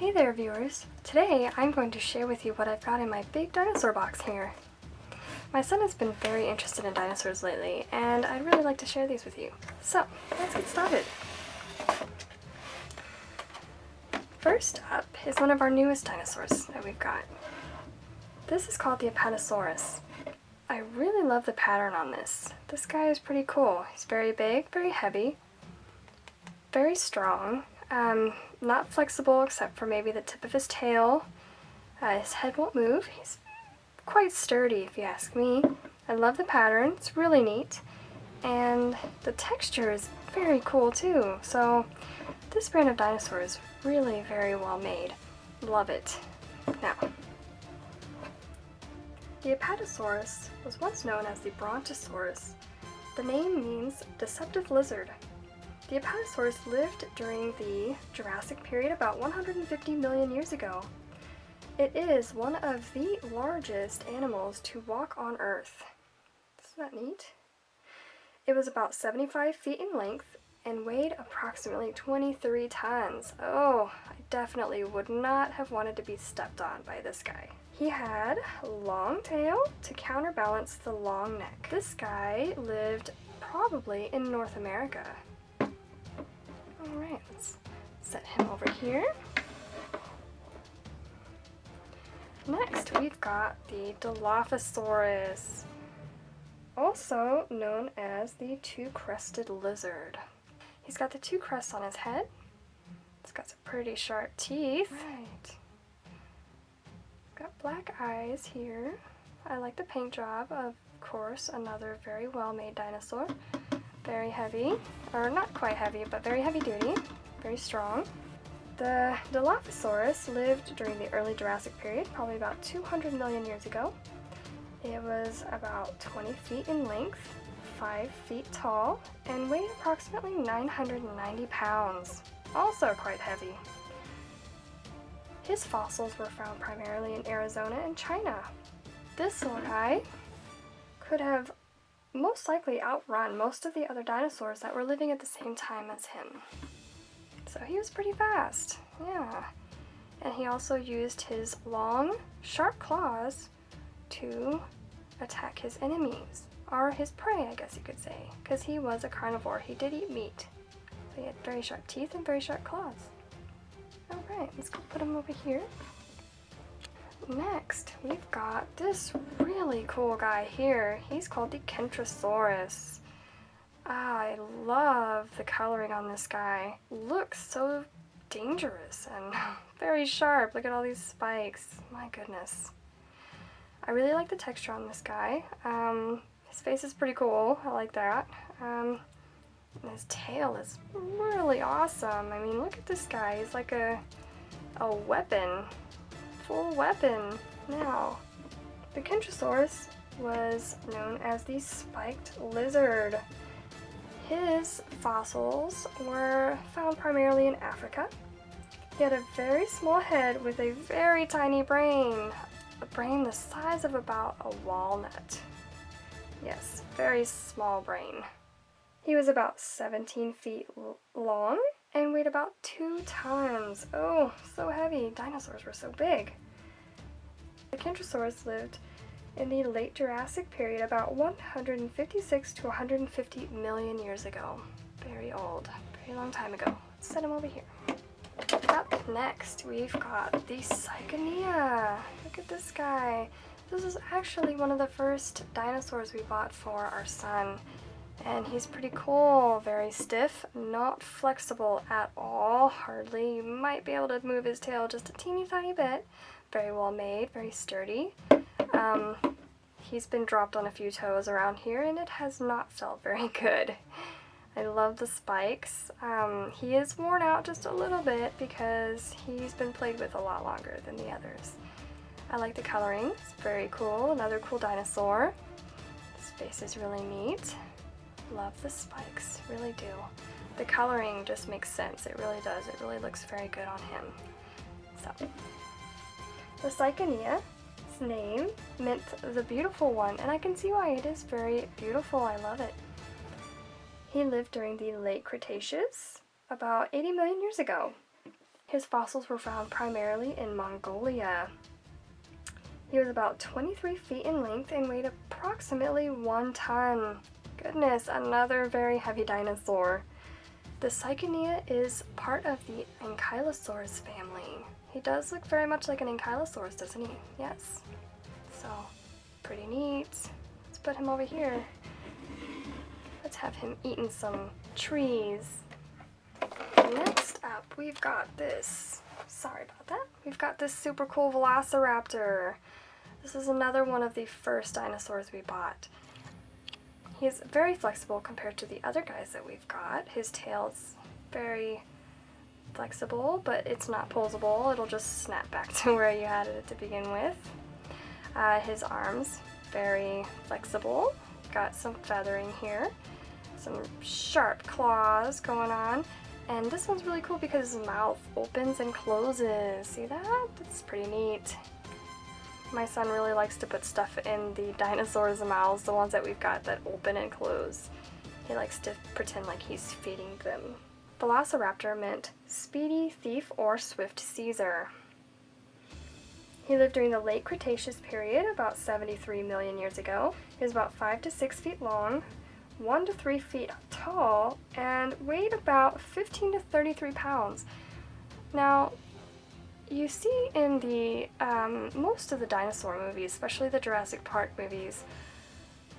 Hey there viewers! Today I'm going to share with you what I've got in my big dinosaur box here. My son has been very interested in dinosaurs lately and I'd really like to share these with you. So, let's get started. First up is one of our newest dinosaurs that we've got. This is called the Apatosaurus. I really love the pattern on this. This guy is pretty cool. He's very big, very heavy, very strong. Not flexible except for maybe the tip of his tail. His head won't move. He's quite sturdy if you ask me. I love the pattern. It's really neat. And the texture is very cool too. So this brand of dinosaur is really very well made. Love it. Now, the Apatosaurus was once known as the Brontosaurus. The name means deceptive lizard. The Apatosaurus lived during the Jurassic period about 150 million years ago. It is one of the largest animals to walk on Earth. Isn't that neat? It was about 75 feet in length and weighed approximately 23 tons. Oh, I definitely would not have wanted to be stepped on by this guy. He had a long tail to counterbalance the long neck. This guy lived probably in North America. Alright, let's set him over here. Next, we've got the Dilophosaurus, also known as the two-crested lizard. He's got the two crests on his head. He's got some pretty sharp teeth. Right. Got black eyes here. I like the paint job, of course, another very well-made dinosaur. Very heavy, or not quite heavy, but very heavy duty, very strong. The Dilophosaurus lived during the early Jurassic period, probably about 200 million years ago. It was about 20 feet in length, 5 feet tall, and weighed approximately 990 pounds. Also quite heavy. His fossils were found primarily in Arizona and China. This little guy could have most likely outrun most of the other dinosaurs that were living at the same time as him. So he was pretty fast, yeah. And he also used his long, sharp claws to attack his enemies, or his prey, I guess you could say, because he was a carnivore. He did eat meat. So he had very sharp teeth and very sharp claws. Alright, let's go put him over here. Next, we've got this really cool guy here. He's called the Kentrosaurus. I love the coloring on this guy. Looks so dangerous and very sharp. Look at all these spikes. My goodness. I really like the texture on this guy. His face is pretty cool. I like that. And his tail is really awesome. I mean, look at this guy. He's like a weapon. Full weapon. Now, the Kentrosaurus was known as the spiked lizard. His fossils were found primarily in Africa. He had a very small head with a very tiny brain. A brain the size of about a walnut. Yes, very small brain. He was about 17 feet long and weighed about 2 tons. Oh, so heavy. Dinosaurs were so big. The Kentrosaurus lived in the late Jurassic period about 156 to 150 million years ago. Very old, very long time ago. Let's set him over here. Up next, we've got the Psychonia. Look at this guy. This is actually one of the first dinosaurs we bought for our son. And he's pretty cool, very stiff, not flexible at all, hardly. You might be able to move his tail just a teeny tiny bit. Very well made, very sturdy. He's been dropped on a few toes around here and it has not felt very good. I love the spikes. He is worn out just a little bit because he's been played with a lot longer than the others. I like the coloring, it's very cool, another cool dinosaur. His face is really neat. Love the spikes, really do. The coloring just makes sense, it really does. It really looks very good on him. So, the Psychonia, its name meant the beautiful one, and I can see why. It is very beautiful. I love it. He lived during the late Cretaceous, about 80 million years ago. His fossils were found primarily in Mongolia. He was about 23 feet in length and weighed approximately 1 ton. Goodness, another very heavy dinosaur. The Cycania is part of the Ankylosaurus family. He does look very much like an Ankylosaurus, doesn't he? Yes. So, pretty neat. Let's put him over here. Let's have him eating some trees. Next up, we've got this. Sorry about that. We've got this super cool Velociraptor. This is another one of the first dinosaurs we bought. He's very flexible compared to the other guys that we've got. His tail's very flexible, but it's not posable. It'll just snap back to where you had it to begin with. His arms, very flexible. Got some feathering here. Some sharp claws going on. And this one's really cool because his mouth opens and closes. See that? It's pretty neat. My son really likes to put stuff in the dinosaurs' mouths, the ones that we've got that open and close. He likes to pretend like he's feeding them. Velociraptor meant speedy thief or swift seizer. He lived during the late Cretaceous period, about 73 million years ago. He was about 5 to 6 feet long, 1 to 3 feet tall, and weighed about 15 to 33 pounds. Now, you see in the most of the dinosaur movies, especially the Jurassic Park movies,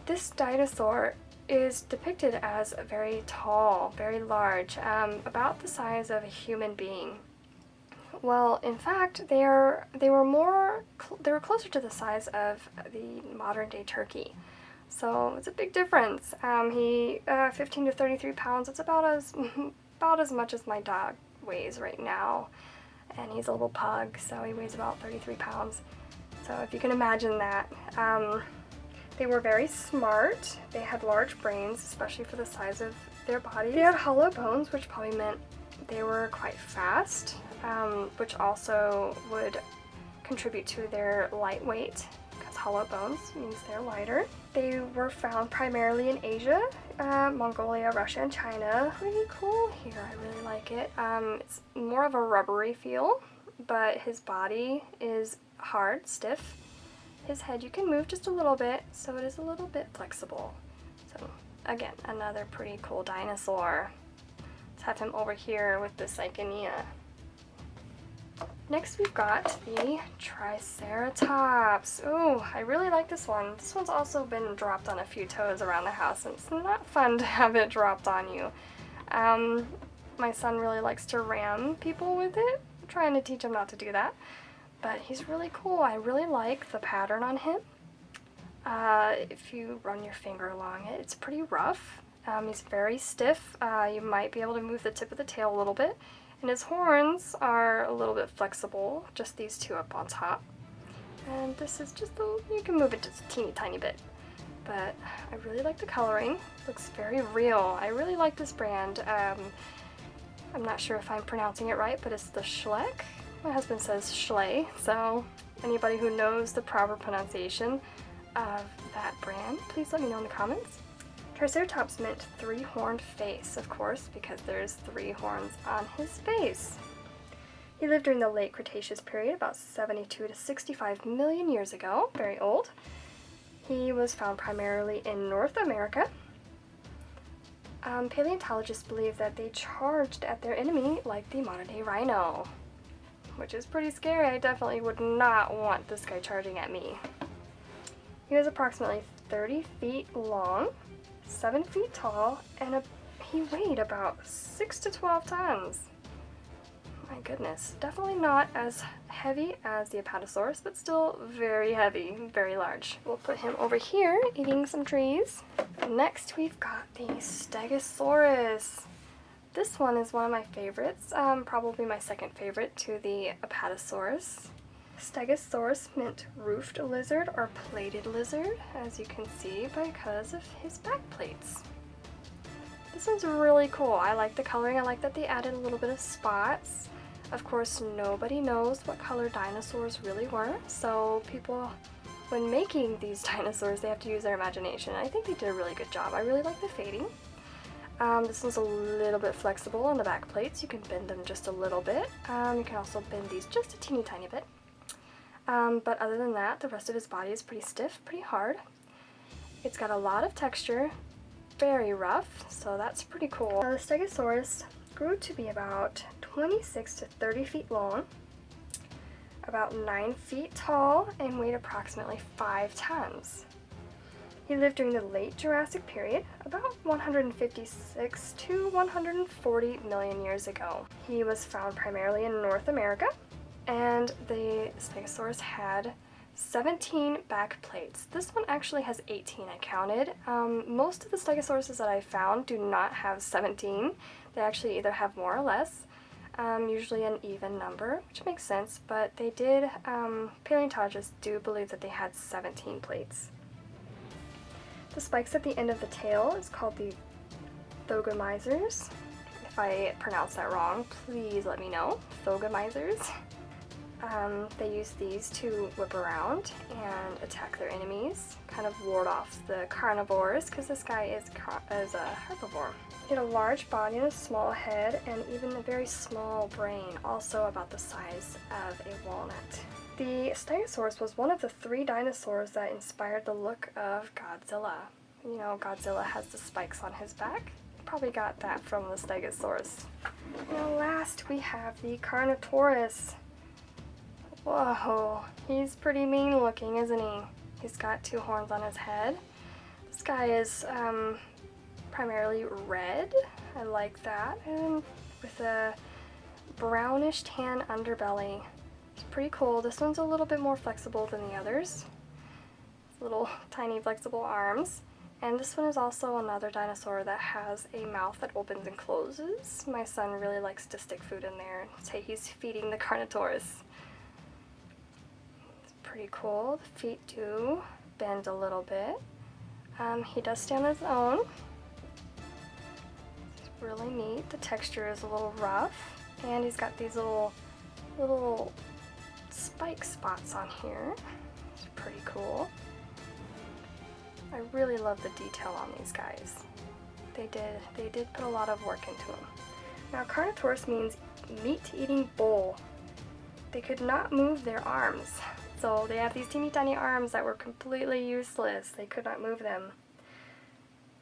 this dinosaur is depicted as very tall, very large, about the size of a human being. Well, in fact, they were closer to the size of the modern-day turkey. So it's a big difference. 15 to 33 pounds. It's about as much as my dog weighs right now. And he's a little pug, so he weighs about 33 pounds. So if you can imagine that. They were very smart. They had large brains, especially for the size of their bodies. They had hollow bones, which probably meant they were quite fast, which also would contribute to their light weight, because hollow bones means they're lighter. They were found primarily in Asia, Mongolia, Russia, and China. Pretty cool here, I really like it. It's more of a rubbery feel, but his body is hard, stiff. His head you can move just a little bit, so it is a little bit flexible. So again, another pretty cool dinosaur. Let's have him over here with the Cycania. Next we've got the Triceratops. Ooh, I really like this one. This one's also been dropped on a few toes around the house, and it's not fun to have it dropped on you. My son really likes to ram people with it. I'm trying to teach him not to do that. But he's really cool. I really like the pattern on him. If you run your finger along it, it's pretty rough. He's very stiff. You might be able to move the tip of the tail a little bit. And his horns are a little bit flexible, just these two up on top. And this is just you can move it just a teeny tiny bit. But I really like the coloring. Looks very real. I really like this brand. I'm not sure if I'm pronouncing it right, but it's the Schleck. My husband says Schley, so anybody who knows the proper pronunciation of that brand, please let me know in the comments. Triceratops meant three-horned face, of course, because there's 3 horns on his face. He lived during the late Cretaceous period, about 72 to 65 million years ago, very old. He was found primarily in North America. Paleontologists believe that they charged at their enemy like the modern-day rhino, which is pretty scary. I definitely would not want this guy charging at me. He was approximately 30 feet long, 7 feet tall, and he weighed about 6 to 12 tons. My goodness, definitely not as heavy as the Apatosaurus, but still very heavy, very large. We'll put him over here eating some trees. Next we've got the Stegosaurus. This one is one of my favorites, probably my second favorite to the Apatosaurus. Stegosaurus meant roofed lizard or plated lizard, as you can see because of his back plates. This one's really cool. I like the coloring. I like that they added a little bit of spots. Of course, nobody knows what color dinosaurs really were, so people, when making these dinosaurs, they have to use their imagination. I think they did a really good job. I really like the fading. This one's a little bit flexible on the back plates. You can bend them just a little bit. You can also bend these just a teeny tiny bit. But other than that, the rest of his body is pretty stiff, pretty hard. It's got a lot of texture, very rough, so that's pretty cool. The Stegosaurus grew to be about 26 to 30 feet long, about 9 feet tall, and weighed approximately 5 tons. He lived during the late Jurassic period, about 156 to 140 million years ago. He was found primarily in North America, and the Stegosaurus had 17 back plates. This one actually has 18, I counted. Most of the Stegosauruses that I found do not have 17. They actually either have more or less, usually an even number, which makes sense, but they did, paleontologists do believe that they had 17 plates. The spikes at the end of the tail is called the thogomizers. If I pronounce that wrong, please let me know. Thogomizers. They use these to whip around and attack their enemies, kind of ward off the carnivores, because this guy is a herbivore. He had a large body and a small head, and even a very small brain, also about the size of a walnut. The Stegosaurus was one of the 3 dinosaurs that inspired the look of Godzilla. You know, Godzilla has the spikes on his back. Probably got that from the Stegosaurus. Now last we have the Carnotaurus. Whoa, he's pretty mean looking, isn't he? He's got 2 horns on his head. This guy is primarily red. I like that. And with a brownish tan underbelly. It's pretty cool. This one's a little bit more flexible than the others. Little tiny flexible arms. And this one is also another dinosaur that has a mouth that opens and closes. My son really likes to stick food in there and say he's feeding the Carnotaurus. Pretty cool. The feet do bend a little bit. He does stand on his own. It's really neat. The texture is a little rough, and he's got these little spike spots on here. It's pretty cool. I really love the detail on these guys. They did put a lot of work into them. Now, Carnotaurus means meat-eating bull. They could not move their arms. So they have these teeny tiny arms that were completely useless. They could not move them.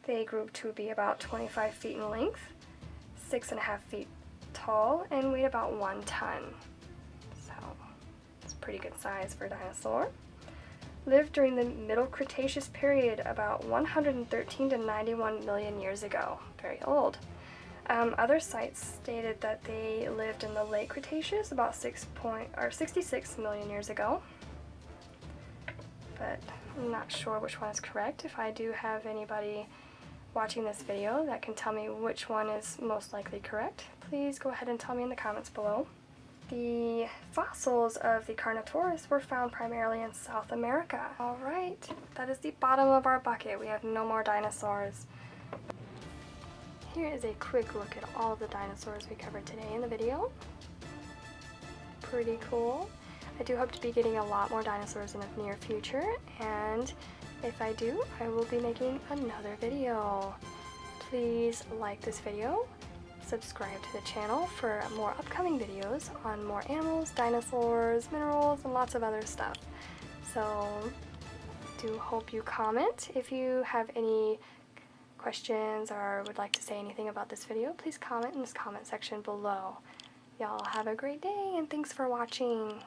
They grew to be about 25 feet in length, 6.5 feet tall, and weighed about 1 ton. So it's a pretty good size for a dinosaur. Lived during the Middle Cretaceous period, about 113 to 91 million years ago. Very old. Other sites stated that they lived in the Late Cretaceous, about 66 million years ago. But I'm not sure which one is correct. If I do have anybody watching this video that can tell me which one is most likely correct, please go ahead and tell me in the comments below. The fossils of the Carnotaurus were found primarily in South America. Alright, that is the bottom of our bucket. We have no more dinosaurs. Here is a quick look at all of the dinosaurs we covered today in the video. Pretty cool. I do hope to be getting a lot more dinosaurs in the near future, and if I do, I will be making another video. Please like this video, subscribe to the channel for more upcoming videos on more animals, dinosaurs, minerals, and lots of other stuff. So, do hope you comment. If you have any questions or would like to say anything about this video, please comment in this comment section below. Y'all have a great day, and thanks for watching.